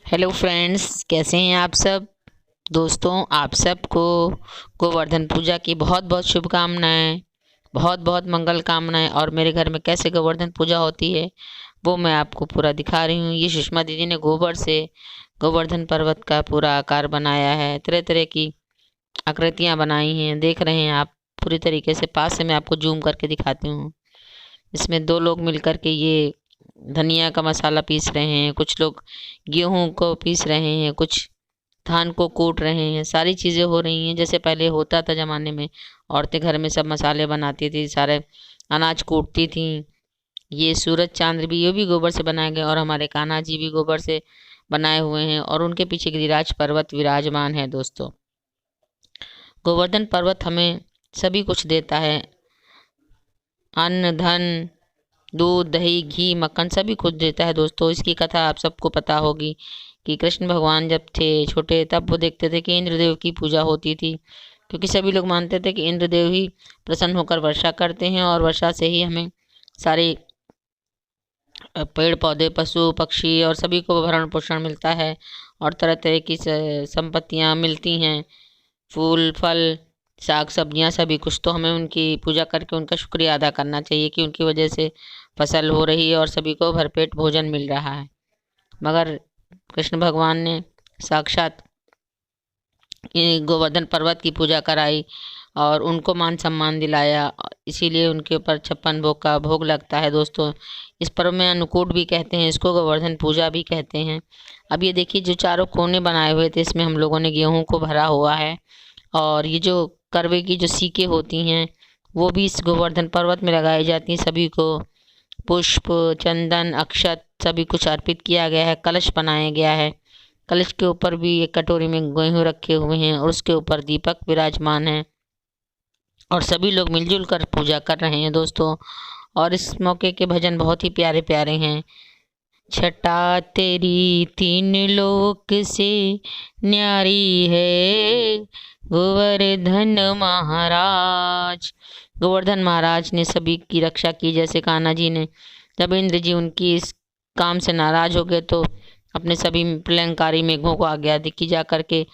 Hello friends, कैसे हैं आप सब। दोस्तों, आप सबको गोवर्धन पूजा की बहुत बहुत शुभकामनाएं, बहुत बहुत मंगल कामनाएं। और मेरे घर में कैसे गोवर्धन पूजा होती है वो मैं आपको पूरा दिखा रही हूँ। ये सुषमा दीदी ने गोबर से गोवर्धन पर्वत का पूरा आकार बनाया है, तरह तरह की आकृतियां बनाई हैं, देख रहे हैं आप। पूरी तरीके से पास से मैं आपको जूम करके दिखाती हूँ। इसमें दो लोग मिलकर के ये धनिया का मसाला पीस रहे हैं, कुछ लोग गेहूं को पीस रहे हैं, कुछ धान को कूट रहे हैं। सारी चीज़ें हो रही हैं जैसे पहले होता था ज़माने में। औरतें घर में सब मसाले बनाती थी, सारे अनाज कूटती थी। ये सूरज चांद भी, ये भी गोबर से बनाए गए, और हमारे कान्हा जी भी गोबर से बनाए हुए हैं, और उनके पीछे गिरिराज पर्वत विराजमान है। दोस्तों, गोवर्धन पर्वत हमें सभी कुछ देता है, अन्न धन, दूध दही घी मक्खन सभी कुछ देता है। दोस्तों, इसकी कथा आप सबको पता होगी कि कृष्ण भगवान जब थे छोटे तब वो देखते थे कि इंद्रदेव की पूजा होती थी, क्योंकि सभी लोग मानते थे कि इंद्रदेव ही प्रसन्न होकर वर्षा करते हैं, और वर्षा से ही हमें सारे पेड़ पौधे पशु पक्षी और सभी को भरण पोषण मिलता है, और तरह तरह की संपत्तियाँ मिलती हैं, फूल फल साग सब्जियां सभी कुछ। तो हमें उनकी पूजा करके उनका शुक्रिया अदा करना चाहिए कि उनकी वजह से फसल हो रही है और सभी को भरपेट भोजन मिल रहा है। मगर कृष्ण भगवान ने साक्षात ये गोवर्धन पर्वत की पूजा कराई और उनको मान सम्मान दिलाया, इसीलिए उनके ऊपर 56 भोग का भोग लगता है। दोस्तों, इस पर्व में अन्नकूट भी कहते हैं, इसको गोवर्धन पूजा भी कहते हैं। अब ये देखिए, जो चारों कोने बनाए हुए थे इसमें हम लोगों ने गेहूं को भरा हुआ है, और ये जो करवे की जो सीकें होती हैं वो भी इस गोवर्धन पर्वत में लगाई जाती हैं। सभी को पुष्प चंदन अक्षत सभी कुछ अर्पित किया गया है। कलश बनाया गया है, कलश के ऊपर भी एक कटोरी में गेहूं रखे हुए हैं, और उसके ऊपर दीपक विराजमान है, और सभी लोग मिलजुल कर पूजा कर रहे हैं। दोस्तों, और इस मौके के भजन बहुत ही प्यारे प्यारे हैं। छटा तेरी तीन लोक से न्यारी है, गोवर्धन महाराज। गोवर्धन महाराज ने सभी की रक्षा की, जैसे कान्हा जी ने। जब इंद्र जी उनकी इस काम से नाराज हो गए तो अपने सभी प्रलयंकारी मेघों को आज्ञा दी कि जा करके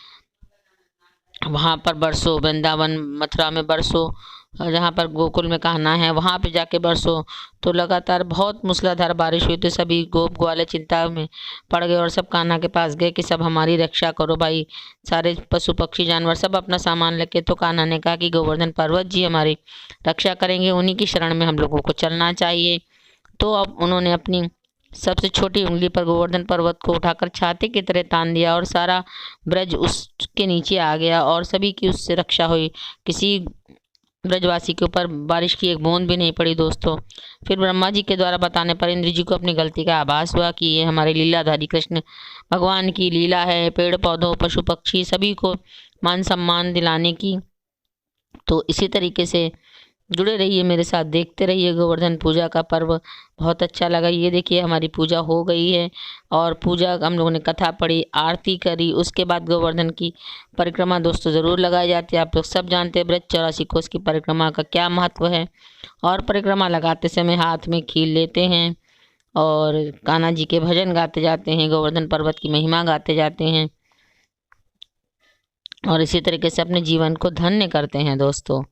वहां पर बरसो, वृंदावन मथुरा में बरसो, जहाँ पर गोकुल में कहना है वहां पे जाके बरसो। तो लगातार बहुत मूसलाधार बारिश हुई, तो सभी गोप ग्वाले चिंता में पड़ गए और सब कान्हा के पास गए कि सब हमारी रक्षा करो भाई। सारे पशु पक्षी जानवर सब अपना सामान लेके, तो कान्हा ने कहा कि गोवर्धन पर्वत जी हमारी रक्षा करेंगे, उन्हीं की शरण में हम लोगों को चलना चाहिए। तो अब उन्होंने अपनी सबसे छोटी उंगली पर गोवर्धन पर्वत को उठाकर छाते की तरह तान दिया, और सारा ब्रज उसके नीचे आ गया, और सभी की उससे रक्षा हुई। किसी ब्रजवासी के ऊपर बारिश की एक बूंद भी नहीं पड़ी। दोस्तों, फिर ब्रह्मा जी के द्वारा बताने पर इंद्र जी को अपनी गलती का आभास हुआ कि ये हमारे लीलाधारी कृष्ण भगवान की लीला है, पेड़ पौधों पशु पक्षी सभी को मान सम्मान दिलाने की। तो इसी तरीके से जुड़े रहिए मेरे साथ, देखते रहिए गोवर्धन पूजा का पर्व। बहुत अच्छा लगा। ये देखिए, हमारी पूजा हो गई है, और पूजा हम लोगों ने कथा पढ़ी, आरती करी, उसके बाद गोवर्धन की परिक्रमा दोस्तों ज़रूर लगाई जाती है। आप लोग सब जानते हैं ब्रज 84 कोस की परिक्रमा का क्या महत्व है। और परिक्रमा लगाते समय हाथ में खील लेते हैं, और कान्हा जी के भजन गाते जाते हैं, गोवर्धन पर्वत की महिमा गाते जाते हैं, और इसी तरीके से अपने जीवन को धन्य करते हैं। दोस्तों,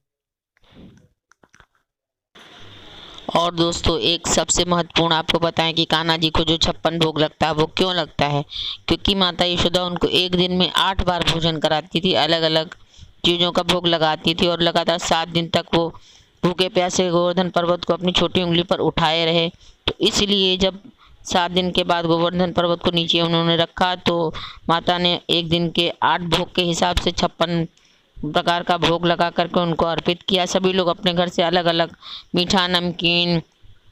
और दोस्तों, एक सबसे महत्वपूर्ण आपको बताएं कि कान्हा जी को जो 56 भोग लगता है वो क्यों लगता है। क्योंकि माता यशोदा उनको एक दिन में 8 बार भोजन कराती थी, अलग अलग चीज़ों का भोग लगाती थी, और लगातार 7 दिन तक वो भूखे प्यासे गोवर्धन पर्वत को अपनी छोटी उंगली पर उठाए रहे। तो इसलिए जब 7 दिन के बाद गोवर्धन पर्वत को नीचे उन्होंने रखा, तो माता ने एक दिन के 8 भोग के हिसाब से 56 प्रकार का भोग लगा करके उनको अर्पित किया। सभी लोग अपने घर से अलग अलग मीठा नमकीन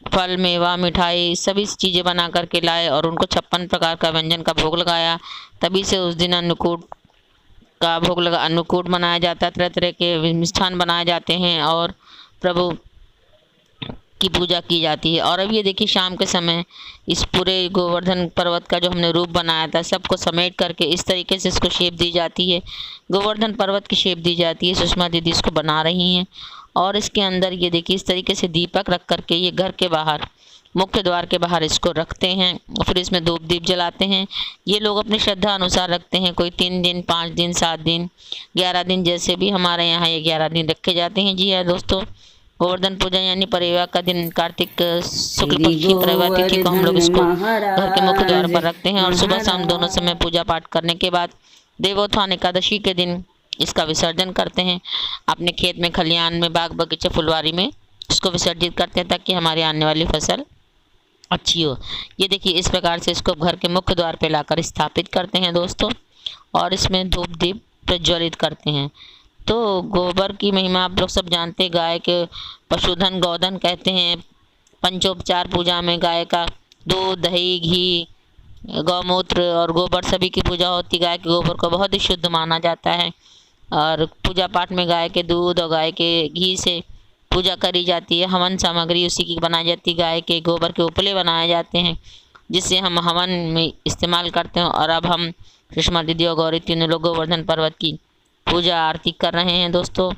फल मेवा मिठाई सभी चीज़ें बना करके लाए, और उनको 56 प्रकार का व्यंजन का भोग लगाया। तभी से उस दिन अन्नकूट का भोग लगा, अन्नकूट बनाया जाता है, तरह तरह के मिष्ठान बनाए जाते हैं, और प्रभु की पूजा की जाती है। और अब ये देखिए, शाम के समय इस पूरे गोवर्धन पर्वत का जो हमने रूप बनाया था सबको समेट करके इस तरीके से इसको शेप दी जाती है, गोवर्धन पर्वत की शेप दी जाती है। सुषमा दीदी इसको बना रही हैं, और इसके अंदर ये देखिए इस तरीके से दीपक रख करके ये घर के बाहर मुख्य द्वार के बाहर इसको रखते हैं और फिर इसमें धूप दीप जलाते हैं। ये लोग अपनी श्रद्धा अनुसार रखते हैं, कोई 3 दिन, 5 दिन, 7 दिन, 11 दिन, जैसे भी हमारे यहाँ ये 11 दिन रखे जाते हैं। जी हाँ दोस्तों, गोवर्धन पूजा यानी परिवार का दिन कार्तिक शुक्ल पक्ष की परिवार तिथि को हम लोग इसको घर के मुख्य द्वार पर रखते हैं और सुबह शाम दोनों समय पूजा पाठ करने के बाद देवोत्थान एकादशी के दिन इसका विसर्जन करते हैं। अपने खेत में, खलिहान में, बाग बगीचे, फुलवारी में इसको विसर्जित करते हैं ताकि हमारी आने वाली फसल अच्छी हो। ये देखिए, इस प्रकार से इसको घर के मुख्य द्वार पे लाकर स्थापित करते हैं दोस्तों और इसमें धूप दीप प्रज्वलित करते हैं। तो गोबर की महिमा आप लोग सब जानते हैं। गाय के पशुधन गौधन कहते हैं। पंचोपचार पूजा में गाय का दूध, दही, घी, गौमूत्र और गोबर सभी की पूजा होती है। गाय के गोबर को बहुत ही शुद्ध माना जाता है और पूजा पाठ में गाय के दूध और गाय के घी से पूजा करी जाती है। हवन सामग्री उसी की बनाई जाती है। गाय के गोबर के उपले बनाए जाते हैं जिससे हम हवन में इस्तेमाल करते हैं। और अब हम सुषमा दीदी और गौरी तीनों लोग गोवर्धन पर्वत की पूजा आरती कर रहे हैं दोस्तों।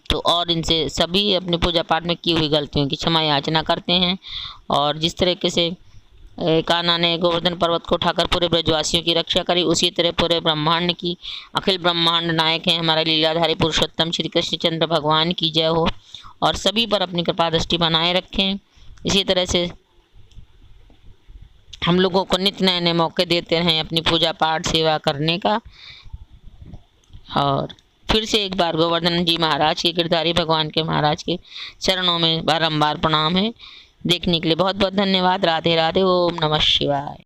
तो और इनसे सभी अपने पूजा पाठ में की हुई गलतियों की क्षमा याचना करते हैं। और जिस तरीके से कान्हा ने गोवर्धन पर्वत को उठाकर पूरे ब्रजवासियों की रक्षा करी, उसी तरह पूरे ब्रह्मांड की अखिल ब्रह्मांड नायक हैं हमारे लीलाधारी पुरुषोत्तम श्री कृष्णचंद्र भगवान की जय हो और सभी पर अपनी कृपा दृष्टि बनाए रखें। इसी तरह से हम लोगों को नित्य नए नए मौके देते रहें अपनी पूजा पाठ सेवा करने का। और फिर से एक बार गोवर्धन जी महाराज के, गिरधारी भगवान के महाराज के चरणों में बारंबार प्रणाम है। देखने के लिए बहुत बहुत धन्यवाद। राधे राधे। ओम नमः शिवाय।